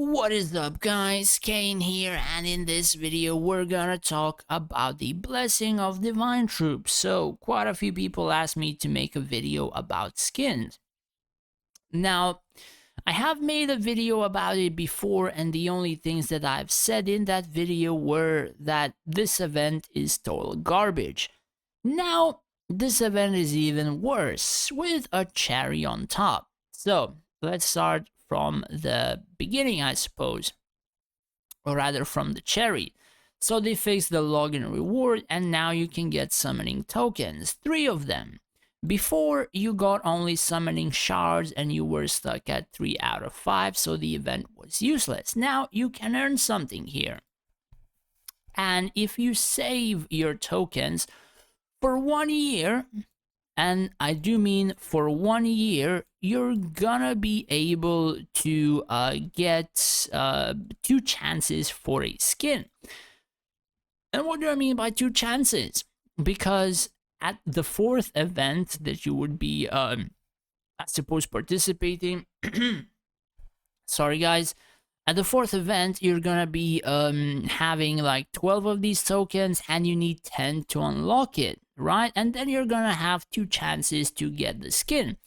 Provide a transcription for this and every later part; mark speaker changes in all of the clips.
Speaker 1: What is up guys, Kane here, and in this video we're gonna talk about the blessing of divine troops. So quite a few people asked me to make a video about skins. Now I have made a video about it before, and the only things that I've said in that video were that this event is total garbage. Now this event is even worse, with a cherry on top. So let's start from the beginning, I suppose, or rather from the cherry. So they fixed the login reward, and now you can get summoning tokens, 3 of them. Before, you got only summoning shards and you were stuck at 3 out of 5, so the event was useless. Now you can earn something here. And if you save your tokens for 1 year, and I do mean for 1 year, you're gonna be able to get 2 chances for a skin. And what do I mean by 2 chances? Because at the 4th event that you would be, I suppose, participating, sorry guys, at the 4th event, you're gonna be having like 12 of these tokens, and you need 10 to unlock it, right? And then you're gonna have 2 chances to get the skin.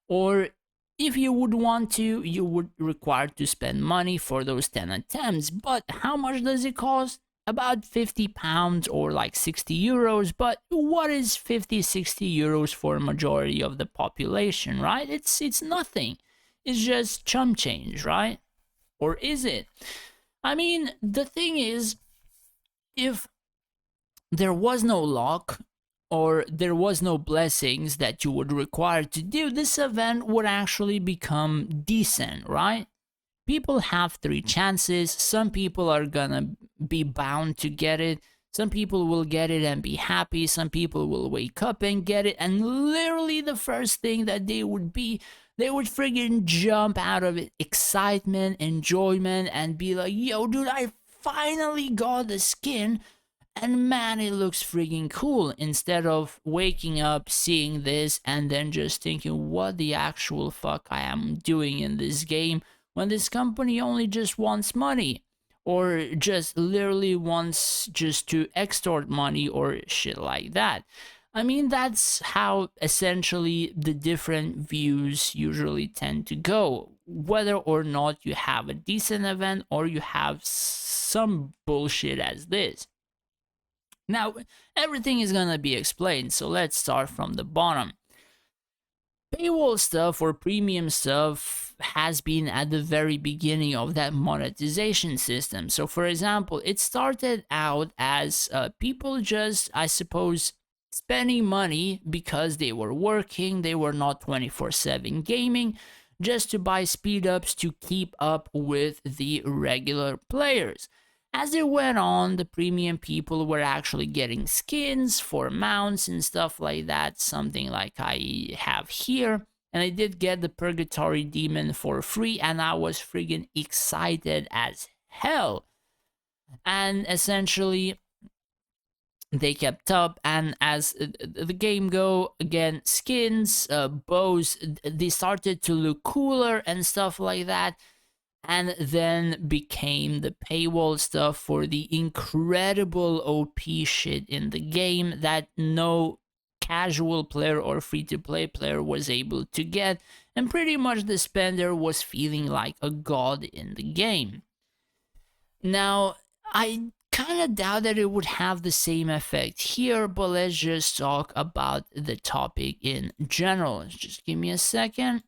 Speaker 1: Or if you would want to, you would require to spend money for those 10 attempts. But how much does it cost? About 50 pounds or like 60 euros. But what is 50, 60 euros for a majority of the population, right? It's nothing. It's just chump change, right? Or is it? I mean, the thing is, if there was no luck or there was no blessings that you would require to do, this event would actually become decent, right? People have 3 chances. Some people are gonna be bound to get it. Some people will get it and be happy. Some people will wake up and get it, and literally the first thing that they would friggin' jump out of it, excitement, enjoyment, and be like, yo dude, I finally got the skin, and man, it looks friggin' cool, instead of waking up, seeing this, and then just thinking, what the actual fuck I am doing in this game, when this company only just wants money, or just literally wants just to extort money or shit like that. I mean, that's how essentially the different views usually tend to go, whether or not you have a decent event or you have some bullshit as this. Now, everything is gonna be explained, so let's start from the bottom. Paywall stuff or premium stuff has been at the very beginning of that monetization system. So for example, it started out as people just, I suppose, spending money because they were working, they were not 24/7 gaming, just to buy speed ups to keep up with the regular players. As it went on, the premium people were actually getting skins for mounts and stuff like that, something like I have here. And I did get the Purgatory Demon for free, and I was friggin' excited as hell. And essentially, they kept up, and as the game go, again, skins, bows, they started to look cooler and stuff like that. And then became the paywall stuff for the incredible OP shit in the game that no casual player or free-to-play player was able to get, and pretty much the spender was feeling like a god in the game. Now, I kind of doubt that it would have the same effect here, but let's just talk about the topic in general. Just give me a second.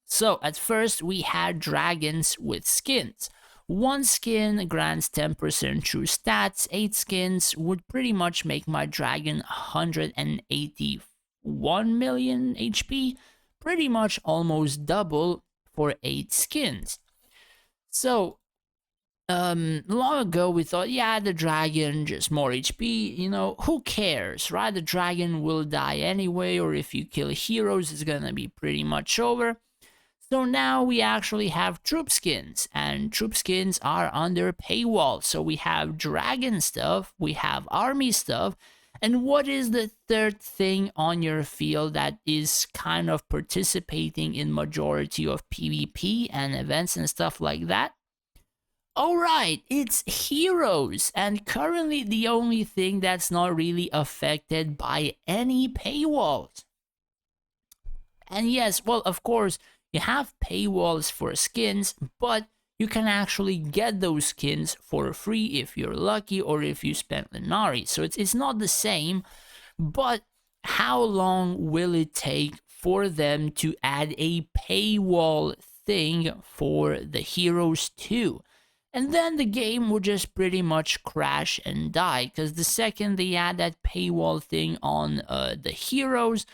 Speaker 1: So at first we had dragons with skins. 1 skin grants 10% true stats. 8 skins would pretty much make my dragon 181 million HP, pretty much almost double for 8 skins. So long ago we thought, yeah, the dragon, just more HP, you know, who cares, right? The dragon will die anyway, or if you kill heroes, it's gonna be pretty much over. So now we actually have troop skins, and troop skins are under paywall. So we have dragon stuff, we have army stuff, And what is the third thing on your field that is kind of participating in majority of PvP and events and stuff like that? All right, it's heroes, and currently the only thing that's not really affected by any paywalls. And yes, well, of course, you have paywalls for skins, but you can actually get those skins for free if you're lucky or if you spend Linari. So it's not the same, but how long will it take for them to add a paywall thing for the heroes too? And then the game would just pretty much crash and die, because the second they add that paywall thing on the heroes,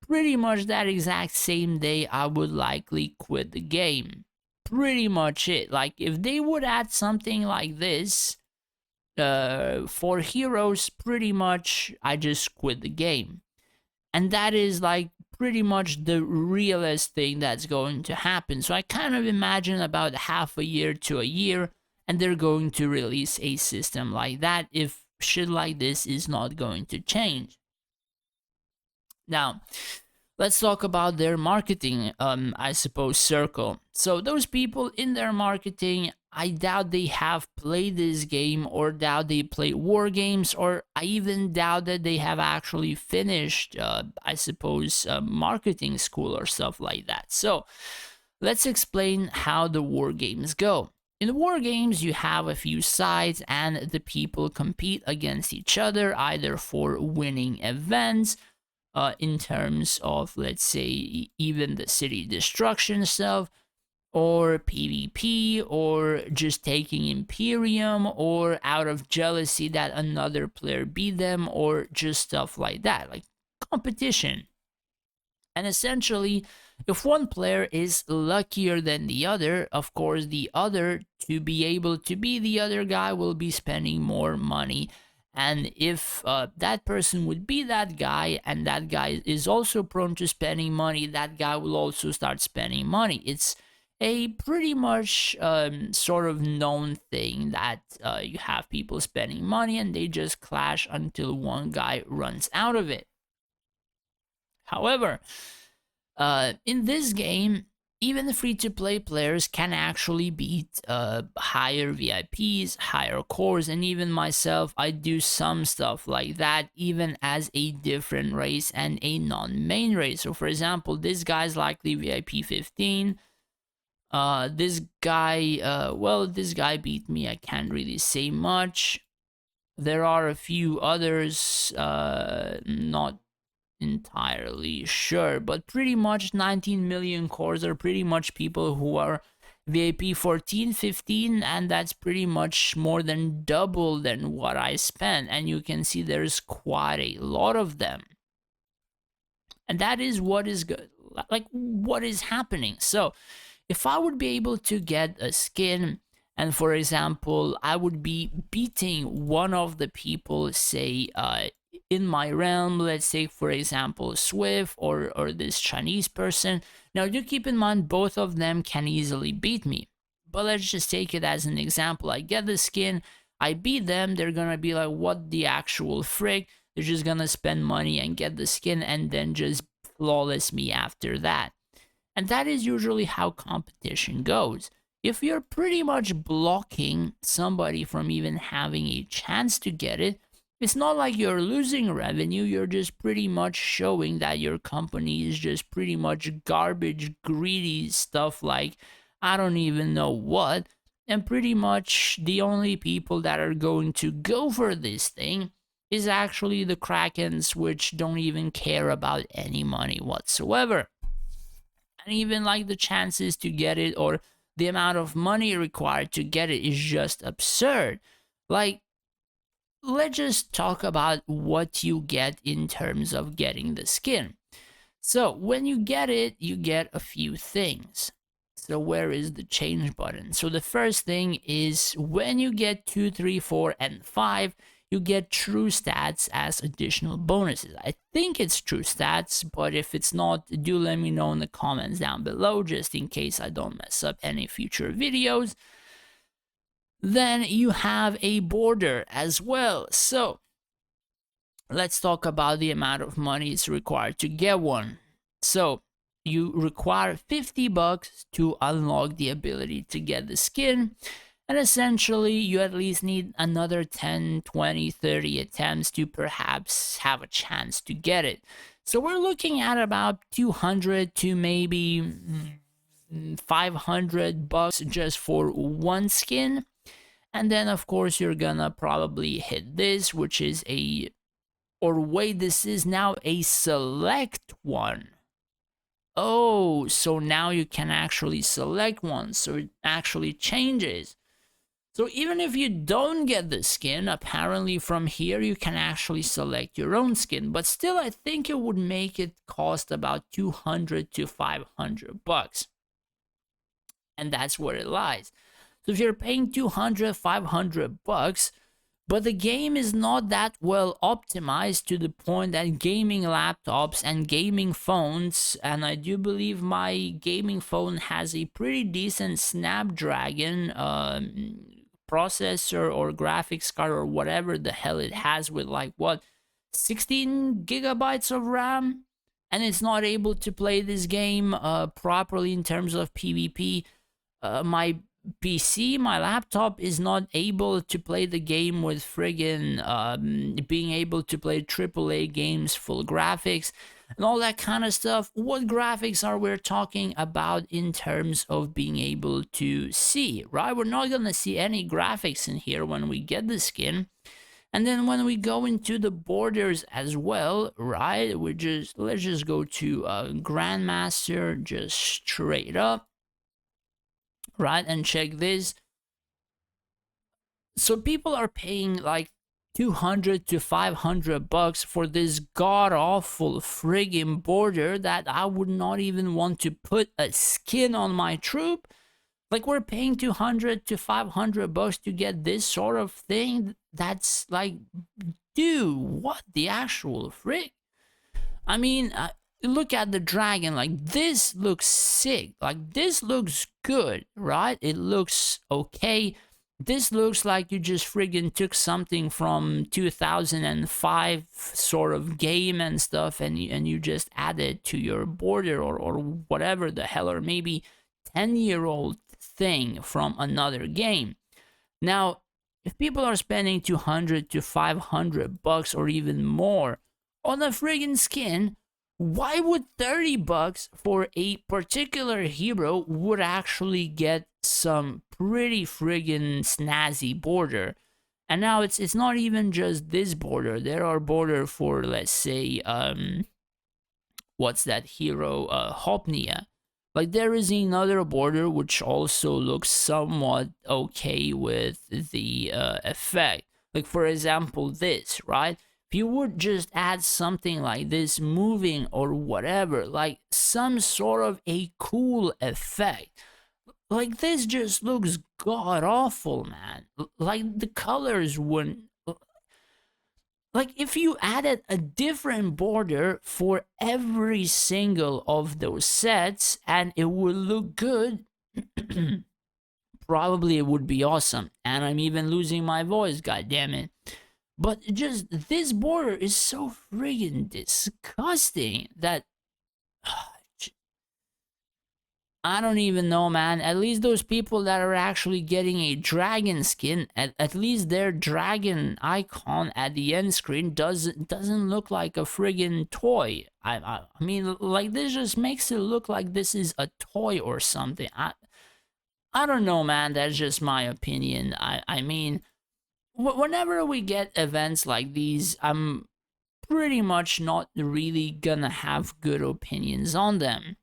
Speaker 1: pretty much that exact same day I would likely quit the game. Pretty much it. Like, if they would add something like this for heroes, pretty much I just quit the game. And that is like pretty much the realest thing that's going to happen. So I kind of imagine about half a year to a year, and they're going to release a system like that if shit like this is not going to change. Now, let's talk about their marketing, I suppose, circle. So those people in their marketing, I doubt they have played this game, or doubt they play war games, or I even doubt that they have actually finished, I suppose, marketing school or stuff like that. So let's explain how the war games go. In war games, you have a few sides, and the people compete against each other, either for winning events, in terms of, let's say, even the city destruction stuff, or PvP, or just taking Imperium, or out of jealousy that another player beat them, or just stuff like that, like competition. And essentially, if one player is luckier than the other, of course, the other, to be able to be the other guy, will be spending more money. And if that person would be that guy, and that guy is also prone to spending money, that guy will also start spending money. It's a pretty much sort of known thing that you have people spending money, and they just clash until one guy runs out of it. However, in this game, even the free-to-play players can actually beat higher VIPs, higher cores, and even myself, I do some stuff like that, even as a different race and a non-main race. So for example, this guy's likely VIP 15. This guy, well, this guy beat me, I can't really say much. There are a few others, not entirely sure, but pretty much 19 million cores are pretty much people who are VIP 14, 15, and that's pretty much more than double than what I spent, and you can see there's quite a lot of them. And that is what is good, like what is happening. So if I would be able to get a skin, and for example, I would be beating one of the people, say, in my realm, let's say, for example, Swift or this Chinese person. Now, do keep in mind, both of them can easily beat me. But let's just take it as an example. I get the skin, I beat them, they're gonna be like, what the actual frick? They're just gonna spend money and get the skin, and then just flawless me after that. And that is usually how competition goes. If you're pretty much blocking somebody from even having a chance to get it, it's not like you're losing revenue, you're just pretty much showing that your company is just pretty much garbage, greedy stuff like I don't even know what, and pretty much the only people that are going to go for this thing is actually the Krakens, which don't even care about any money whatsoever. And even like the chances to get it, or the amount of money required to get it, is just absurd. Like, let's just talk about what you get in terms of getting the skin. So when you get it, you get a few things. So where is the change button? So the first thing is, when you get 2, 3, 4, and 5, you get true stats as additional bonuses. I think it's true stats, but if it's not, do let me know in the comments down below, just in case I don't mess up any future videos. Then you have a border as well. So let's talk about the amount of money it's required to get one. So you require $50 to unlock the ability to get the skin, and essentially you at least need another 10, 20, 30 attempts to perhaps have a chance to get it. So we're looking at about 200 to maybe $500 just for one skin. And then of course you're gonna probably hit this, which is a, or wait, this is now a select one. Oh, so now you can actually select one, so it actually changes. So even if you don't get the skin, apparently from here you can actually select your own skin, but still I think it would make it cost about 200 to $500. And that's where it lies. So if you're paying 200, $500, but the game is not that well optimized to the point that gaming laptops and gaming phones, and I do believe my gaming phone has a pretty decent Snapdragon processor or graphics card or whatever the hell it has, with like what, 16 gigabytes of RAM, and it's not able to play this game properly in terms of PvP. My PC, my laptop is not able to play the game with friggin' being able to play AAA games, full graphics, and all that kind of stuff. What graphics are we talking about in terms of being able to see, right? We're not gonna see any graphics in here when we get the skin. And then when we go into the borders as well, right? Let's just go to Grandmaster, just straight up, right? And check this. So people are paying like 200 to $500 for this god awful friggin' border that I would not even want to put a skin on my troop. Like, we're paying 200 to $500 to get this sort of thing. That's like, dude, what the actual frick? I mean, look at the dragon. Like, this looks sick. Like, this looks good, right? It looks okay. This looks like you just friggin' took something from 2005 sort of game and stuff, and you just added to your border, or whatever the hell, or maybe 10-year-old thing from another game. Now, if people are spending 200 to $500 or even more on a friggin' skin, why would $30 for a particular hero would actually get some pretty friggin' snazzy border? And now it's not even just this border. There are border for, let's say, what's that hero, Hopnia. Like, there is another border which also looks somewhat okay with the effect. Like, for example, this, right? If you would just add something like this moving or whatever, like some sort of a cool effect. Like, this just looks god awful, man. Like, the colors wouldn't. Like, if you added a different border for every single of those sets and it would look good, probably it would be awesome. And I'm even losing my voice, god damn it. But just this border is so friggin' disgusting that I don't even know, man. At least those people that are actually getting a dragon skin, at least their dragon icon at the end screen doesn't look like a friggin' toy. I mean, like, this just makes it look like this is a toy or something. I don't know, man. That's just my opinion. I mean, whenever we get events like these, I'm pretty much not really gonna have good opinions on them.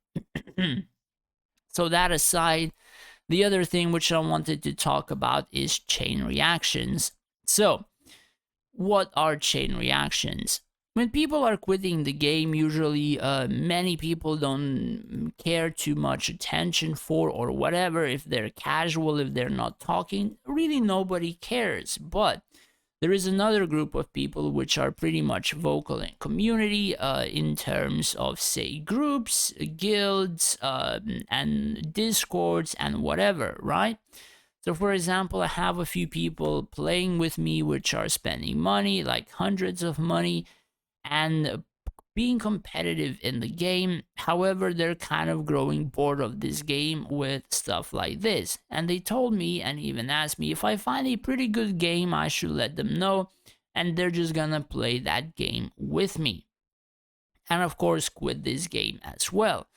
Speaker 1: So that aside, the other thing which I wanted to talk about is chain reactions. So, what are chain reactions? When people are quitting the game, usually many people don't care too much attention for, or whatever. If they're casual, if they're not talking, really nobody cares. But there is another group of people which are pretty much vocal in community, in terms of, say, groups, guilds, and discords and whatever, right? So for example, I have a few people playing with me which are spending money, like hundreds of money, and being competitive in the game. However, they're kind of growing bored of this game with stuff like this. And they told me and even asked me if I find a pretty good game, I should let them know. And they're just gonna play that game with me. And of course, quit this game as well.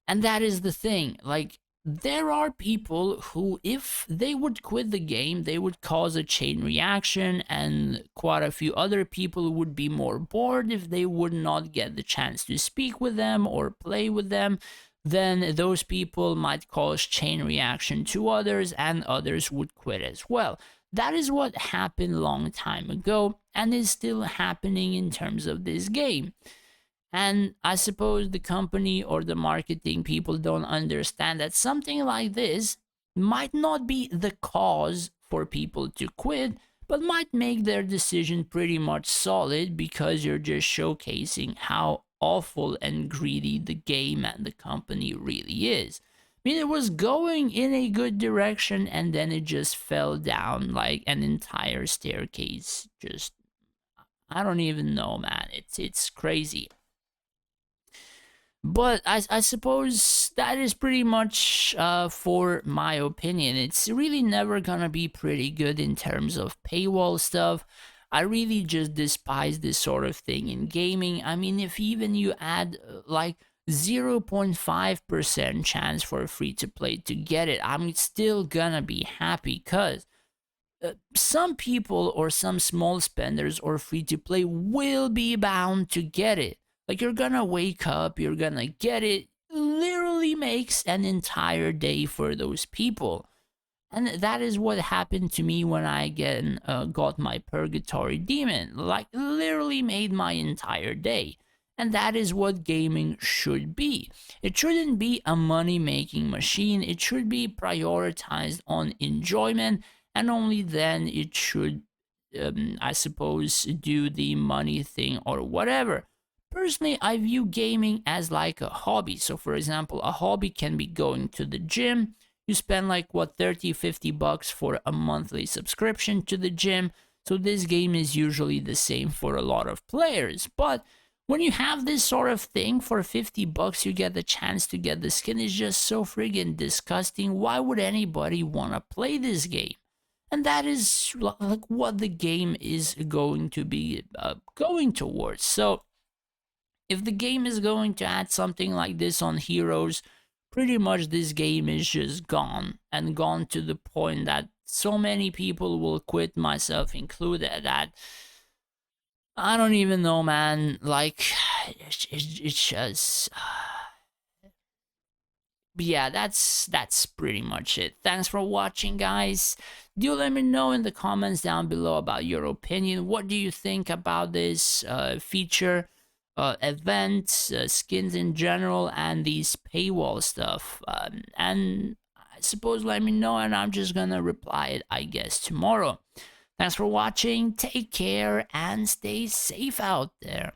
Speaker 1: And that is the thing. Like, there are people who, if they would quit the game, they would cause a chain reaction, and quite a few other people would be more bored if they would not get the chance to speak with them or play with them. Then those people might cause chain reaction to others, and others would quit as well. That is what happened a long time ago, and is still happening in terms of this game. And I suppose the company or the marketing people don't understand that something like this might not be the cause for people to quit, but might make their decision pretty much solid because you're just showcasing how awful and greedy the game and the company really is. I mean, it was going in a good direction and then it just fell down like an entire staircase. Just, I don't even know, man. It's crazy. But I suppose that is pretty much for my opinion. It's really never gonna be pretty good in terms of paywall stuff. I really just despise this sort of thing in gaming. I mean, if even you add like 0.5% chance for a free to play to get it, I'm still gonna be happy because some people or some small spenders or free to play will be bound to get it. Like, you're gonna wake up, you're gonna get it. Literally makes an entire day for those people. And that is what happened to me when I again got my Purgatory Demon. Like, literally made my entire day. And that is what gaming should be. It shouldn't be a money making machine, it should be prioritized on enjoyment, and only then it should, I suppose, do the money thing or whatever. Personally, I view gaming as like a hobby. So, for example, a hobby can be going to the gym. You spend like what, 30, 50 bucks for a monthly subscription to the gym. So this game is usually the same for a lot of players. But when you have this sort of thing for 50 bucks, you get the chance to get the skin. It's just so friggin' disgusting. Why would anybody want to play this game? And that is like what the game is going to be going towards. So if the game is going to add something like this on Heroes, pretty much this game is just gone, and gone to the point that so many people will quit, myself included, that I don't even know, man. Like, it's just. But yeah, that's pretty much it. Thanks for watching, guys. Do let me know in the comments down below about your opinion. What do you think about this feature, events, skins in general, and these paywall stuff? And I suppose let me know, and I'm just gonna reply it, I guess, tomorrow. Thanks for watching. Take care and stay safe out there.